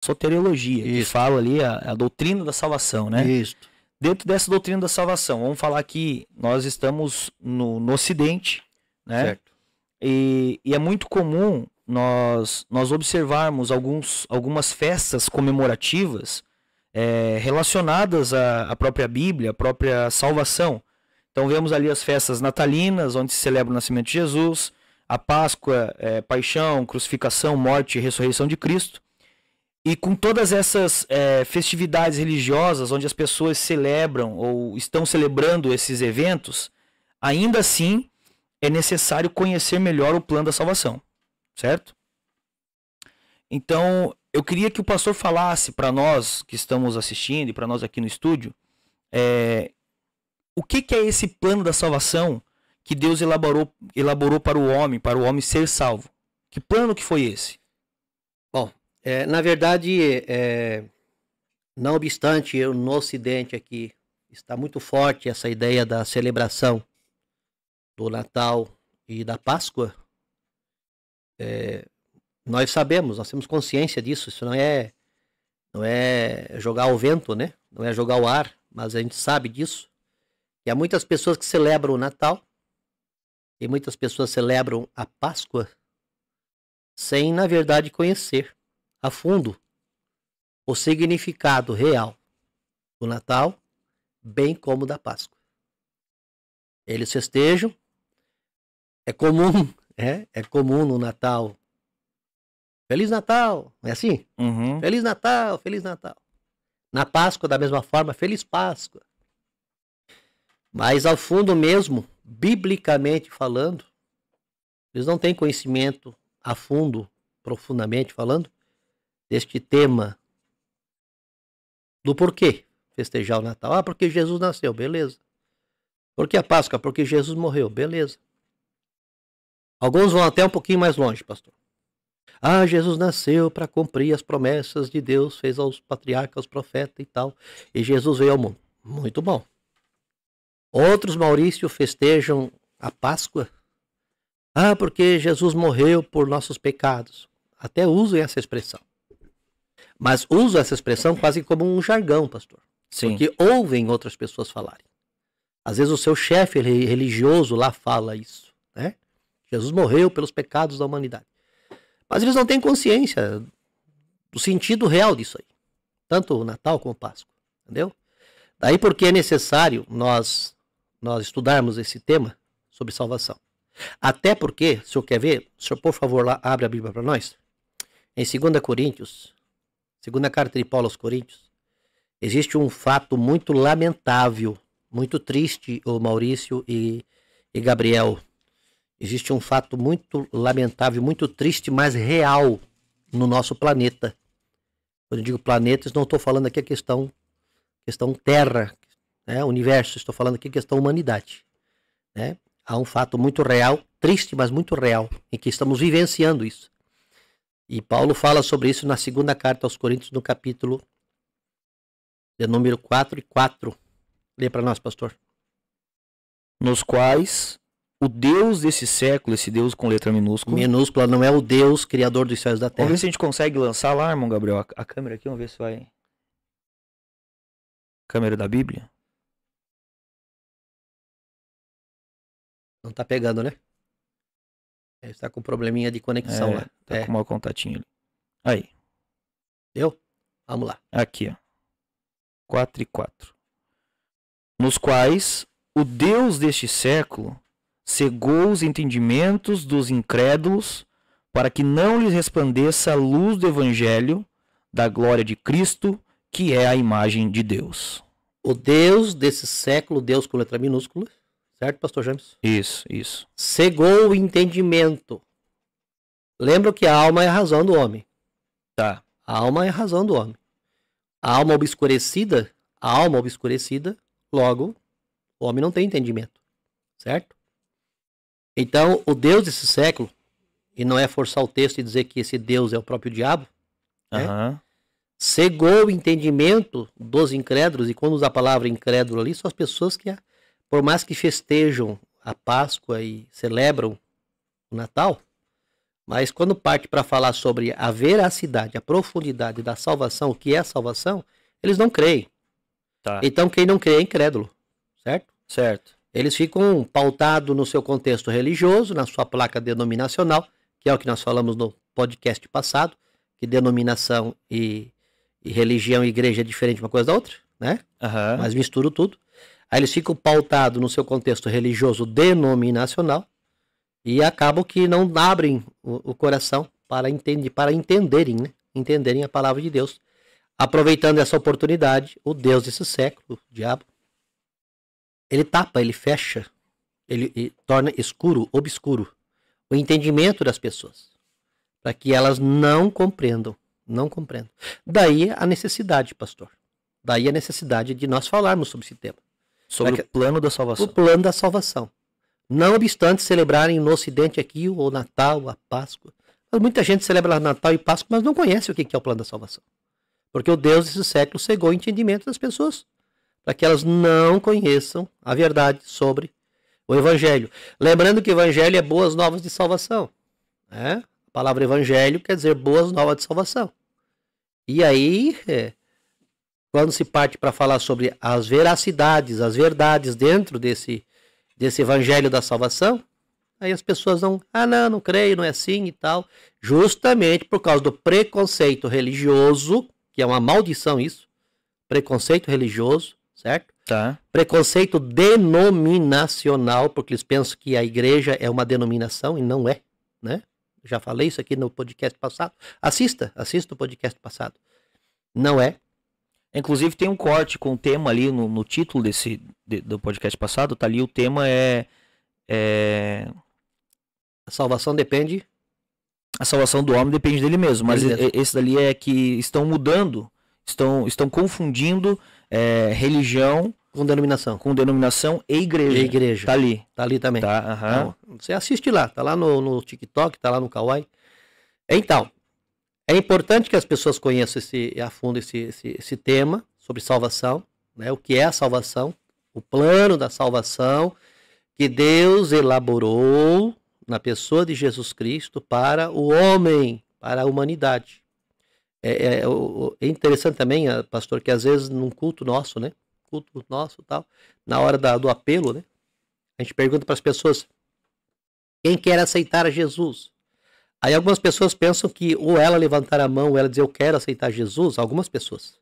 soteriologia, que Isso. fala ali a doutrina da salvação, né? Isso. Dentro dessa doutrina da salvação, vamos falar que nós estamos no Ocidente, né? Certo. E é muito comum nós observarmos algumas festas comemorativas relacionadas à própria Bíblia, à própria salvação. Então vemos ali as festas natalinas, onde se celebra o nascimento de Jesus, a Páscoa, paixão, crucificação, morte e ressurreição de Cristo. E com todas essas festividades religiosas, onde as pessoas celebram ou estão celebrando esses eventos, ainda assim é necessário conhecer melhor o plano da salvação, certo? Então, eu queria que o pastor falasse para nós que estamos assistindo e para nós aqui no estúdio, o que é esse plano da salvação que Deus elaborou para o homem ser salvo? Que plano que foi esse? Bom, na verdade, não obstante, no Ocidente aqui está muito forte essa ideia da celebração do Natal e da Páscoa. Nós sabemos, nós temos consciência disso. Isso não é jogar ao vento, né? Não é jogar ao ar, mas a gente sabe disso. E há muitas pessoas que celebram o Natal e muitas pessoas celebram a Páscoa sem, na verdade, conhecer a fundo o significado real do Natal, bem como da Páscoa. Eles festejam, é comum no Natal. Feliz Natal, não é assim? Uhum. Feliz Natal, Feliz Natal. Na Páscoa, da mesma forma, Feliz Páscoa. Mas ao fundo mesmo, biblicamente falando, eles não têm conhecimento a fundo, profundamente falando, deste tema do porquê festejar o Natal. Ah, porque Jesus nasceu, beleza. Por que a Páscoa? Porque Jesus morreu, beleza. Alguns vão até um pouquinho mais longe, pastor. Ah, Jesus nasceu para cumprir as promessas de Deus, fez aos patriarcas, aos profetas e tal. E Jesus veio ao mundo. Muito bom. Outros, Maurício, festejam a Páscoa. Ah, porque Jesus morreu por nossos pecados. Até usam essa expressão. Mas usam essa expressão quase como um jargão, pastor. Sim. Porque ouvem outras pessoas falarem. Às vezes o seu chefe religioso lá fala isso, né? Jesus morreu pelos pecados da humanidade. Mas eles não têm consciência do sentido real disso aí. Tanto o Natal como a Páscoa, entendeu? Daí porque é necessário nós estudarmos esse tema sobre salvação. Até porque, se o senhor quer ver, o senhor por favor lá abre a Bíblia para nós. Em 2 Coríntios, segunda carta de Paulo aos Coríntios, existe um fato muito lamentável, muito triste, o Maurício e Gabriel. Existe um fato muito lamentável, muito triste, mas real no nosso planeta. Quando eu digo planeta, não estou falando aqui a questão Terra, né, universo, estou falando aqui a questão humanidade. Né? Há um fato muito real, triste, mas muito real, em que estamos vivenciando isso. E Paulo fala sobre isso na segunda carta aos Coríntios, no capítulo de número 4:4. Lê para nós, pastor. Nos quais o Deus desse século, esse Deus com letra minúscula. Minúscula não é o Deus criador dos céus e da terra. Vamos ver se a gente consegue lançar lá, irmão Gabriel, a câmera aqui, vamos ver se vai. Câmera da Bíblia. Não tá pegando, né? Está com probleminha de conexão lá. Tá com um mau contatinho ali. Aí. Deu? Vamos lá. Aqui, ó. 4:4. Nos quais o Deus deste século cegou os entendimentos dos incrédulos para que não lhes resplandeça a luz do Evangelho da glória de Cristo, que é a imagem de Deus. O Deus desse século, Deus com letra minúscula, certo, pastor James? Isso. Cegou o entendimento. Lembra que a alma é a razão do homem. Tá. A alma é a razão do homem. A alma obscurecida, logo, o homem não tem entendimento. Certo? Então, o Deus desse século, e não é forçar o texto e dizer que esse Deus é o próprio diabo, né? Cegou o entendimento dos incrédulos, e quando usa a palavra incrédulo ali, são as pessoas que, por mais que festejam a Páscoa e celebram o Natal, Mas quando parte para falar sobre a veracidade, a profundidade da salvação, o que é salvação, eles não creem. Tá. Então quem não crê é incrédulo, certo? Certo. Eles ficam pautados no seu contexto religioso, na sua placa denominacional, que é o que nós falamos no podcast passado, que denominação e religião e igreja é diferente uma coisa da outra, né? Aham. Mas misturo tudo. Aí eles ficam pautados no seu contexto religioso denominacional e acabam que não abrem o coração para entenderem, né? Entenderem a palavra de Deus. Aproveitando essa oportunidade, o Deus desse século, o diabo, ele tapa, ele fecha, ele torna escuro, obscuro, o entendimento das pessoas, para que elas não compreendam. Daí a necessidade, pastor. Daí a necessidade de nós falarmos sobre esse tema. Sobre o plano da salvação. O plano da salvação. Não obstante celebrarem no Ocidente aqui o Natal, a Páscoa. Mas muita gente celebra Natal e Páscoa, mas não conhece o que é o plano da salvação. Porque o Deus desse século cegou o entendimento das pessoas, para que elas não conheçam a verdade sobre o Evangelho. Lembrando que o Evangelho é boas novas de salvação. Né? A palavra Evangelho quer dizer boas novas de salvação. E aí, quando se parte para falar sobre as veracidades, as verdades dentro desse Evangelho da salvação, aí as pessoas não creio, não é assim e tal. Justamente por causa do preconceito religioso, que é uma maldição isso, preconceito religioso, certo? Tá. Preconceito denominacional, porque eles pensam que a igreja é uma denominação e não é, né? Já falei isso aqui no podcast passado. Assista o podcast passado. Não é. Inclusive tem um corte com o tema ali no título do podcast passado, tá ali, o tema A salvação depende... A salvação do homem depende dele mesmo, mas esse dali é que estão mudando, estão confundindo religião com denominação e igreja. Tá ali. Tá ali também. Tá, então, você assiste lá, tá lá no TikTok, tá lá no Kawaii. Então, é importante que as pessoas conheçam a fundo esse tema sobre salvação, né? O que é a salvação, o plano da salvação que Deus elaborou na pessoa de Jesus Cristo para o homem, para a humanidade. É interessante também, pastor, que às vezes num culto nosso, né? Culto nosso tal, na hora do apelo, né? A gente pergunta para as pessoas: quem quer aceitar a Jesus? Aí algumas pessoas pensam que ou ela levantar a mão, ou ela dizer eu quero aceitar Jesus, algumas pessoas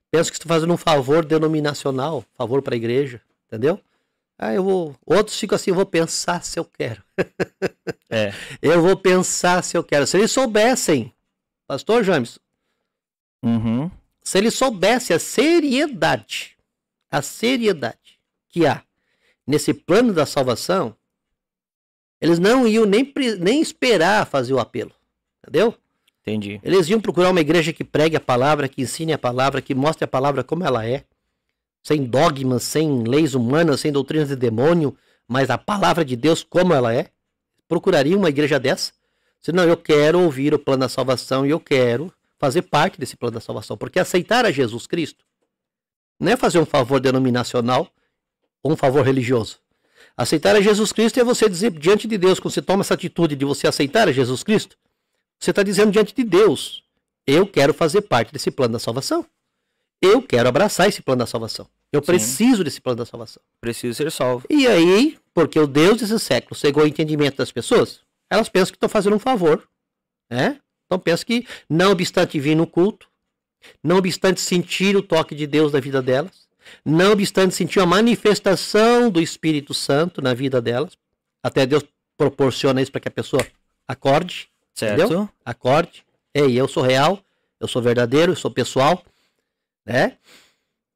pensam que estão fazendo um favor denominacional, favor para a igreja, entendeu? Outros ficam assim, eu vou pensar se eu quero. Eu vou pensar se eu quero. Se eles soubessem, pastor James, se eles soubessem a seriedade que há nesse plano da salvação, eles não iam nem esperar fazer o apelo, entendeu? Entendi. Eles iam procurar uma igreja que pregue a palavra, que ensine a palavra, que mostre a palavra como ela é, sem dogmas, sem leis humanas, sem doutrinas de demônio, mas a palavra de Deus como ela é. Procuraria uma igreja dessa? Senão, eu quero ouvir o plano da salvação e eu quero fazer parte desse plano da salvação, porque aceitar a Jesus Cristo não é fazer um favor denominacional ou um favor religioso. Aceitar a Jesus Cristo é você dizer diante de Deus, quando você toma essa atitude de você aceitar a Jesus Cristo, você está dizendo diante de Deus, eu quero fazer parte desse plano da salvação. Eu quero abraçar esse plano da salvação. Eu preciso desse plano da salvação. Preciso ser salvo. E aí, porque o Deus desse século cegou o entendimento das pessoas, elas pensam que estão fazendo um favor. Né? Então pensam que, não obstante vir no culto, não obstante sentir o toque de Deus na vida delas, não obstante sentir a manifestação do Espírito Santo na vida delas, até Deus proporciona isso para que a pessoa acorde. Certo. Entendeu? Acorde. Ei, eu sou real, eu sou verdadeiro, eu sou pessoal. Né?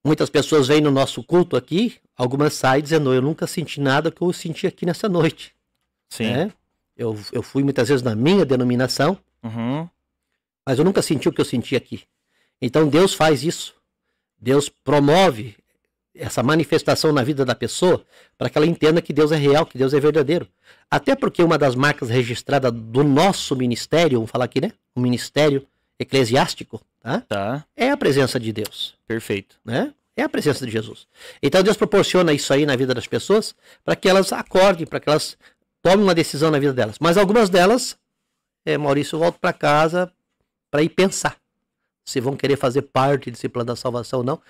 Muitas pessoas vêm no nosso culto aqui, algumas saem dizendo, eu nunca senti nada que eu senti aqui nessa noite. Sim. Né? Eu fui muitas vezes na minha denominação, mas eu nunca senti o que eu senti aqui. Então Deus faz isso. Deus promove essa manifestação na vida da pessoa para que ela entenda que Deus é real, que Deus é verdadeiro. Até porque uma das marcas registradas do nosso ministério, vamos falar aqui, né? O ministério eclesiástico, tá? É a presença de Deus. Perfeito. Né? É a presença de Jesus. Então Deus proporciona isso aí na vida das pessoas para que elas acordem, para que elas tomem uma decisão na vida delas. Mas algumas delas Maurício, eu volto para casa para ir pensar se vão querer fazer parte desse plano da salvação ou não,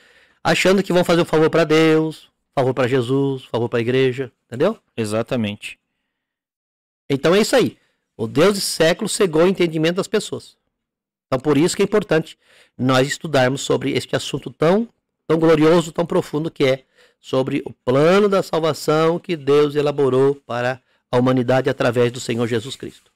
achando que vão fazer um favor para Deus, favor para Jesus, favor para a igreja, entendeu? Exatamente. Então é isso aí. O Deus de séculos cegou o entendimento das pessoas. Então por isso que é importante nós estudarmos sobre este assunto tão glorioso, tão profundo que é sobre o plano da salvação que Deus elaborou para a humanidade através do Senhor Jesus Cristo.